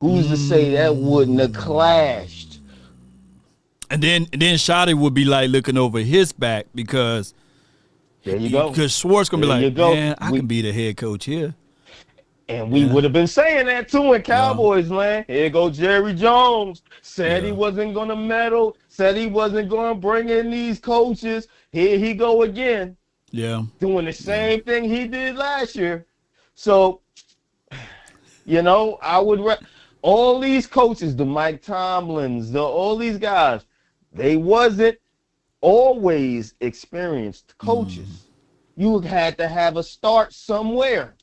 Who's to say that wouldn't have clashed? And then Shotty would be like looking over his back because There you go. Schwartz gonna be There you like, go. man, I can be the head coach here. And we Yeah. would have been saying that too in Cowboys land. Here go Jerry Jones. Said he Yeah. wasn't going to meddle. Said he wasn't going to bring in these coaches. Here he go again. Yeah. Doing the same thing he did last year. So, you know, I would all these coaches, the Mike Tomlins, all these guys, they wasn't always experienced coaches. You had to have a start somewhere.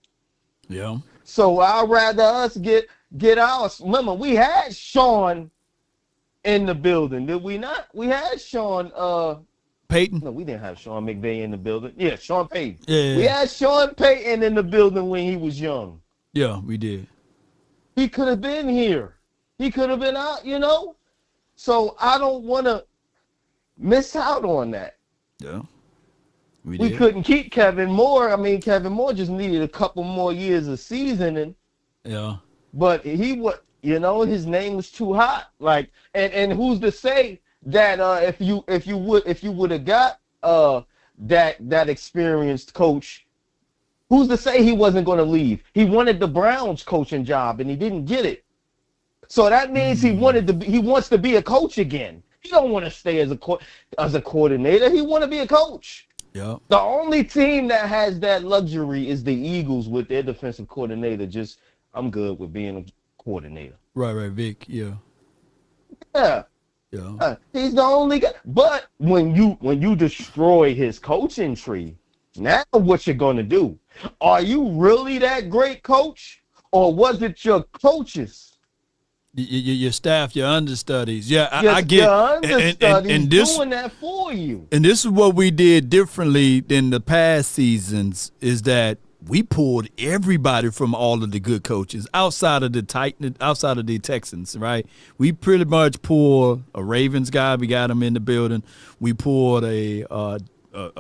Yeah. So I'd rather us get ours. Remember, we had Sean in the building, did we not? We had Sean Peyton. No, we didn't have Sean McVay in the building. Yeah, Sean Payton. Yeah. We had Sean Payton in the building when he was young. Yeah, we did. He could have been here. He could have been out, you know? So I don't want to miss out on that. Yeah. We couldn't keep Kevin Moore. I mean, Kevin Moore just needed a couple more years of seasoning. Yeah. But he would, you know, his name was too hot. Like, and who's to say that if you would have got that experienced coach, who's to say he wasn't going to leave? He wanted the Browns coaching job and he didn't get it. So that means he wants to be a coach again. He don't want to stay as a coordinator. He want to be a coach. Yeah. The only team that has that luxury is the Eagles with their defensive coordinator. Just, I'm good with being a coordinator. Right, Vic. Yeah. Yeah. Yeah. He's the only guy. But when you destroy his coaching tree, now what you're gonna do? Are you really that great coach, or was it your coaches? Your staff, your understudies. Yeah, I get your understudies and this, doing that for you. And this is what we did differently than the past seasons, is that we pulled everybody from all of the good coaches outside of the Texans, right? We pretty much pulled a Ravens guy, we got him in the building. We pulled a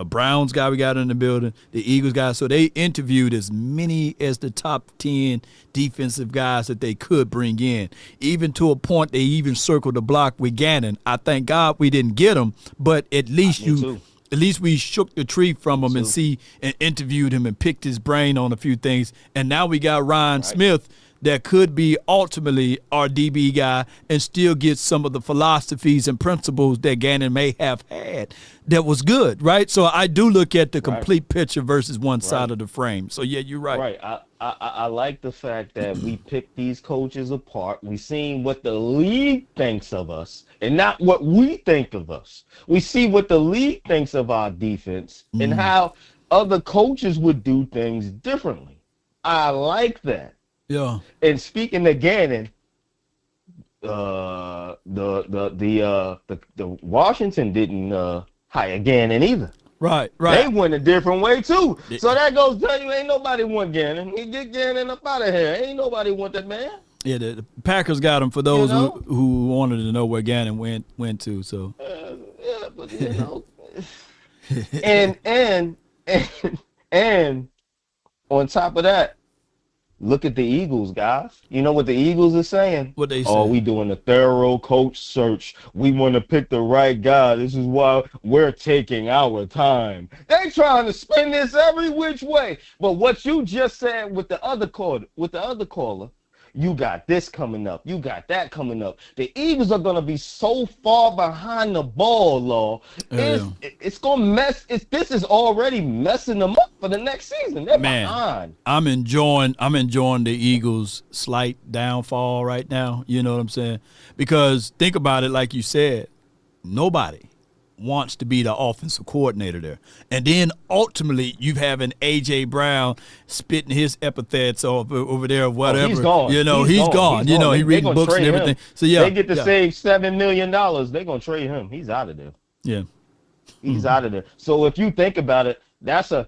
Browns guy, we got in the building, the Eagles guy. So they interviewed as many as the top 10 defensive guys that they could bring in, even to a point they even circled the block with Gannon. I thank God we didn't get him, but at least we shook the tree from him and interviewed him and picked his brain on a few things. And now we got Ryan Smith that could be ultimately our DB guy and still get some of the philosophies and principles that Gannon may have had that was good, right? So I do look at the complete picture versus one side of the frame. So, yeah, you're right. Right. I like the fact that we picked these coaches apart. We seen what the league thinks of us and not what we think of us. We see what the league thinks of our defense and how other coaches would do things differently. I like that. Yeah. And speaking of Gannon, the Washington didn't hire Gannon either. Right. They went a different way too. So that goes to tell you, ain't nobody want Gannon. He get Gannon up out of here. Ain't nobody want that man. Yeah, the Packers got him for those who wanted to know where Gannon went to. So. Yeah, but you know, and on top of that, look at the Eagles, guys. You know what the Eagles are saying? What they say? Oh, we doing a thorough coach search. We want to pick the right guy. This is why we're taking our time. They trying to spin this every which way. But what you just said with the other caller, you got this coming up. You got that coming up. The Eagles are going to be so far behind the ball, Law. It's going to mess. This is already messing them up for the next season. They're behind. I'm enjoying the Eagles' slight downfall right now. You know what I'm saying? Because think about it, like you said, nobody wants to be the offensive coordinator there. And then ultimately you have an A.J. Brown spitting his epithets over there or whatever. Oh, he's gone. You know, he's gone. You know, he reading books and everything. Him. So, yeah. They get to save $7 million. They're going to trade him. He's out of there. Yeah. He's out of there. So if you think about it, that's a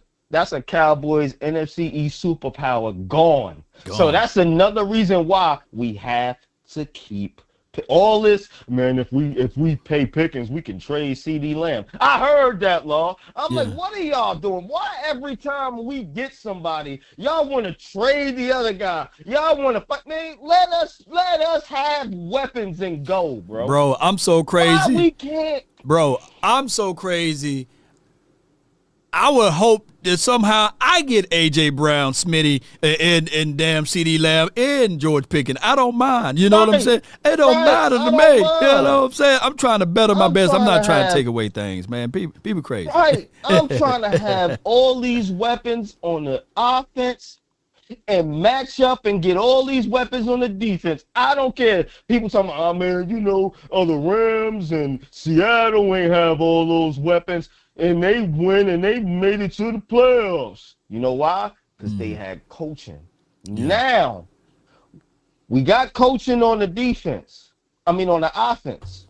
Cowboys NFC East superpower gone. So that's another reason why we have to keep All this, man. If we pay Pickens, we can trade CD Lamb. I heard that, Law. I'm like, Yeah. what are y'all doing? Why every time we get somebody, y'all want to trade the other guy? Y'all want to fight? Man, let us have weapons and go, bro. Bro, I'm so Why crazy. we can't? Bro, I'm so crazy. I would hope that somehow I get A.J. Brown, Smitty, and damn C.D. Lamb and George Pickens. I don't mind. You know what I'm saying? It don't matter to I me. don't You know mind. what I'm saying? I'm trying to better my I'm best. I'm trying not to trying to have take away things, man. People crazy. right. I'm trying to have all these weapons on the offense and match up and get all these weapons on the defense. I don't care. People talking about, oh man, the Rams and Seattle ain't have all those weapons and they win and they made it to the playoffs. You know why? Because they had coaching. Yeah. Now, we got coaching on the defense. I mean, on the offense.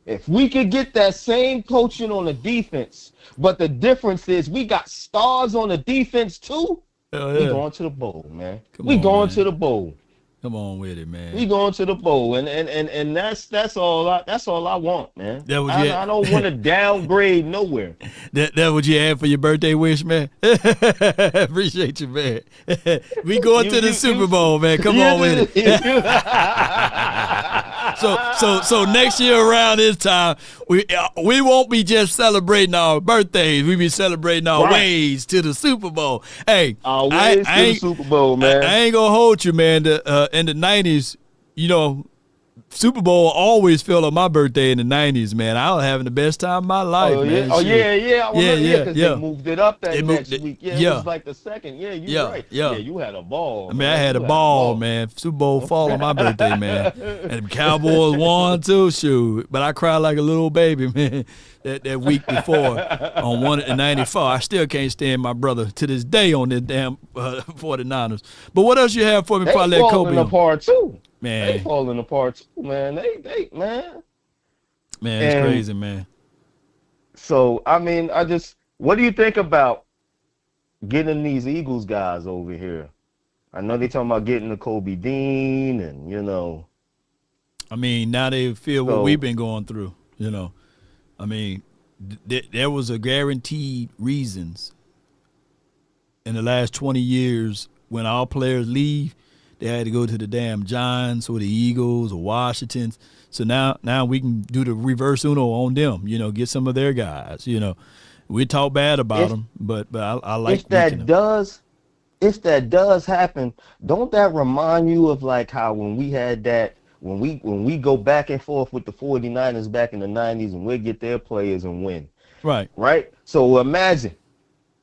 If we could get that same coaching on the defense, but the difference is we got stars on the defense too, Hell we yeah. going to the bowl, man. Come We on, going man. to the bowl. Come on with it, man. We going to the bowl, and that's all I want, man. That was it. I don't want to downgrade nowhere. That what you had for your birthday wish, man. Appreciate you, man. We going to the Super Bowl, man. Come on with it. So next year around this time, we won't be just celebrating our birthdays. We be celebrating our ways to the Super Bowl. Hey, Our ways to the Super Bowl, man. I ain't gonna hold you, man. In the 90s, Super Bowl always fell on my birthday in the 90s, man. I was having the best time of my life, man. Oh, yeah. Because yeah. they moved it up that next week. Yeah, yeah. it was like the second. Yeah, you're right. Yeah. Yeah, you had a ball. I mean, I had a ball, man. Super Bowl fall on my birthday, man. And the Cowboys won too, shoot. But I cried like a little baby, man, that week before on 1 in 94. I still can't stand my brother to this day on this damn 49ers. But what else you have for me before I let Kobe falling on? apart too. Man. They falling apart too, man. They man. Man, it's crazy, man. So, I mean, what do you think about getting these Eagles guys over here? I know they talking about getting the Kobe Dean and, I mean, now they feel what we've been going through, I mean, there was a guaranteed reasons in the last 20 years when our players leave, they had to go to the damn Giants or the Eagles or Washingtons. So now we can do the reverse uno on them, get some of their guys, We talk bad about them, but I like if that does happen, don't that remind you of like how when we had that when we go back and forth with the 49ers back in the 90s and we get their players and win. Right? So imagine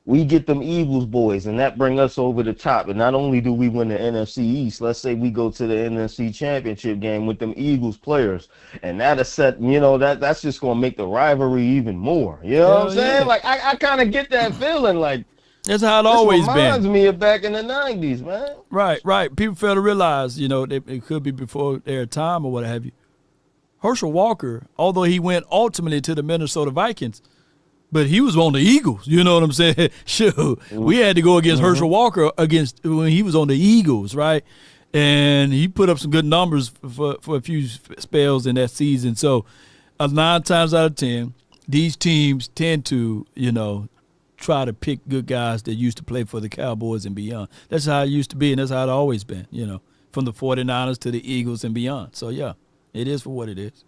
we get them Eagles boys and that bring us over the top. And not only do we win the NFC East, let's say we go to the NFC Championship game with them Eagles players. And that'll set, that's just going to make the rivalry even more. You know what I'm saying? Yeah. Like, I kind of get that feeling like, that's how it always been. Reminds me of back in the 90s, man. Right. People fail to realize, it could be before their time or what have you. Herschel Walker, although he went ultimately to the Minnesota Vikings, but he was on the Eagles. You know what I'm saying? Sure. We had to go against Herschel Walker when he was on the Eagles, right? And he put up some good numbers for a few spells in that season. So 9 times out of 10, these teams tend to, try to pick good guys that used to play for the Cowboys and beyond. That's how it used to be, and that's how it always been, from the 49ers to the Eagles and beyond. So, yeah, it is for what it is.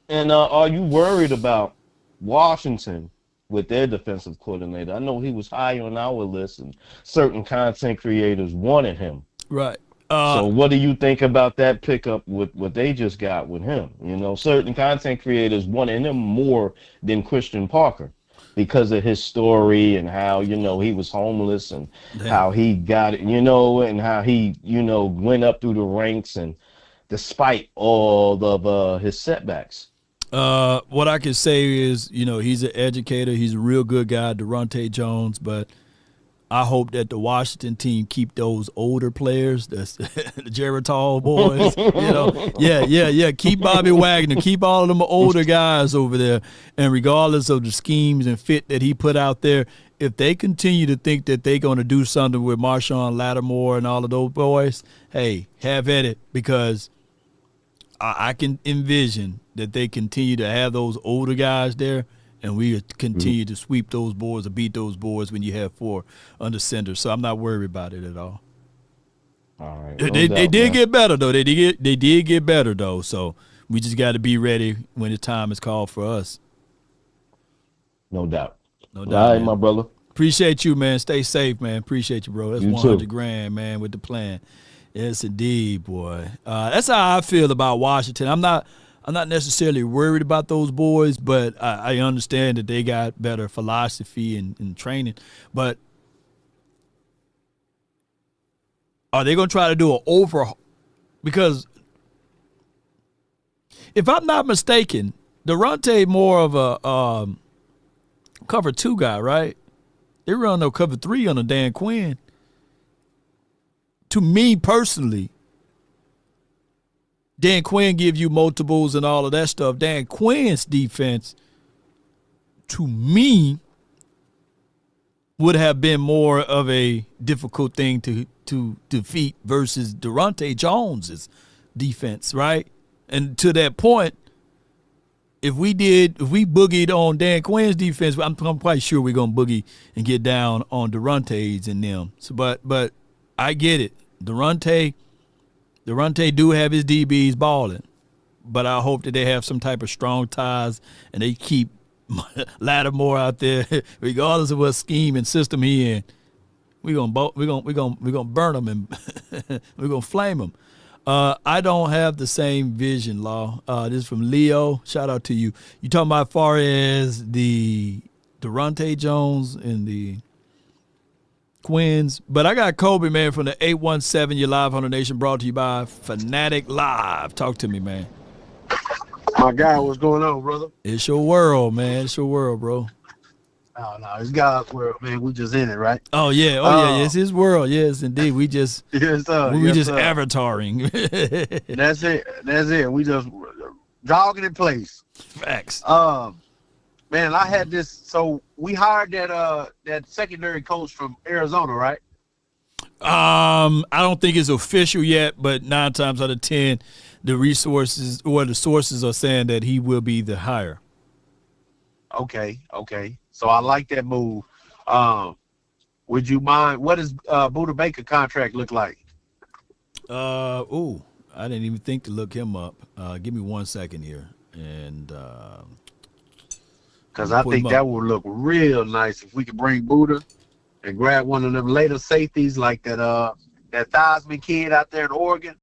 And are you worried about Washington with their defensive coordinator? I know he was high on our list, and certain content creators wanted him. Right. So what do you think about that pickup with what they just got with him? Certain content creators wanted him more than Christian Parker, because of his story and how, he was homeless and how he got it, and how he, went up through the ranks and despite all of his setbacks. What I can say is, he's an educator. He's a real good guy, Durante Jones, but I hope that the Washington team keep those older players, the Geritol boys, Yeah. Keep Bobby Wagner, keep all of them older guys over there. And regardless of the schemes and fit that he put out there, if they continue to think that they're going to do something with Marshawn Lattimore and all of those boys, hey, have at it, because I can envision that they continue to have those older guys there, and we continue to sweep those boards or beat those boards when you have 4 under center. So I'm not worried about it at all. All right, They doubt, did man. get better though. They did get better though. So we just got to be ready when the time is called for us. No doubt. No All doubt, right, man. my brother. Appreciate you, man. Stay safe, man. Appreciate you, bro. That's You 100 too. grand, man, with the plan. Yes, indeed, boy. That's how I feel about Washington. I'm not necessarily worried about those boys, but I understand that they got better philosophy and training. But are they going to try to do an overhaul? Because if I'm not mistaken, Durante more of a cover 2 guy, right? They run no cover 3 on a Dan Quinn. To me personally, Dan Quinn gives you multiples and all of that stuff. Dan Quinn's defense, to me, would have been more of a difficult thing to defeat versus Durante Jones's defense, right? And to that point, if we boogied on Dan Quinn's defense, I'm quite sure we're gonna boogie and get down on Durante's and them. So, but I get it. Durante do have his DBs balling, but I hope that they have some type of strong ties and they keep Lattimore out there, regardless of what scheme and system he in. We're gonna burn him and we're gonna flame him. I don't have the same vision, Law. This is from Leo. Shout out to you. You talking about as far as the Durante Jones and the Quins. But I got Kobe, man, from the 817. You're live on the Nation, brought to you by Fanatic Live. Talk to me, man. My guy, what's going on, brother? It's your world, man. It's your world, bro. No, it's God's world, man. We just in it, right? Oh yeah, yeah. It's his world. Yes, indeed. We just Yes, sir. we Yes, just sir. avataring. That's it. That's it. We just jogging in place. Facts. Man, I had this. So we hired that secondary coach from Arizona, right? I don't think it's official yet, but 9 times out of 10, the resources or the sources are saying that he will be the hire. Okay. So I like that move. Would you mind? What does Buda Baker contract look like? I didn't even think to look him up. Give me 1 second here, and Because I think that would look real nice if we could bring Buda and grab one of them later safeties like that Theismann kid out there in Oregon.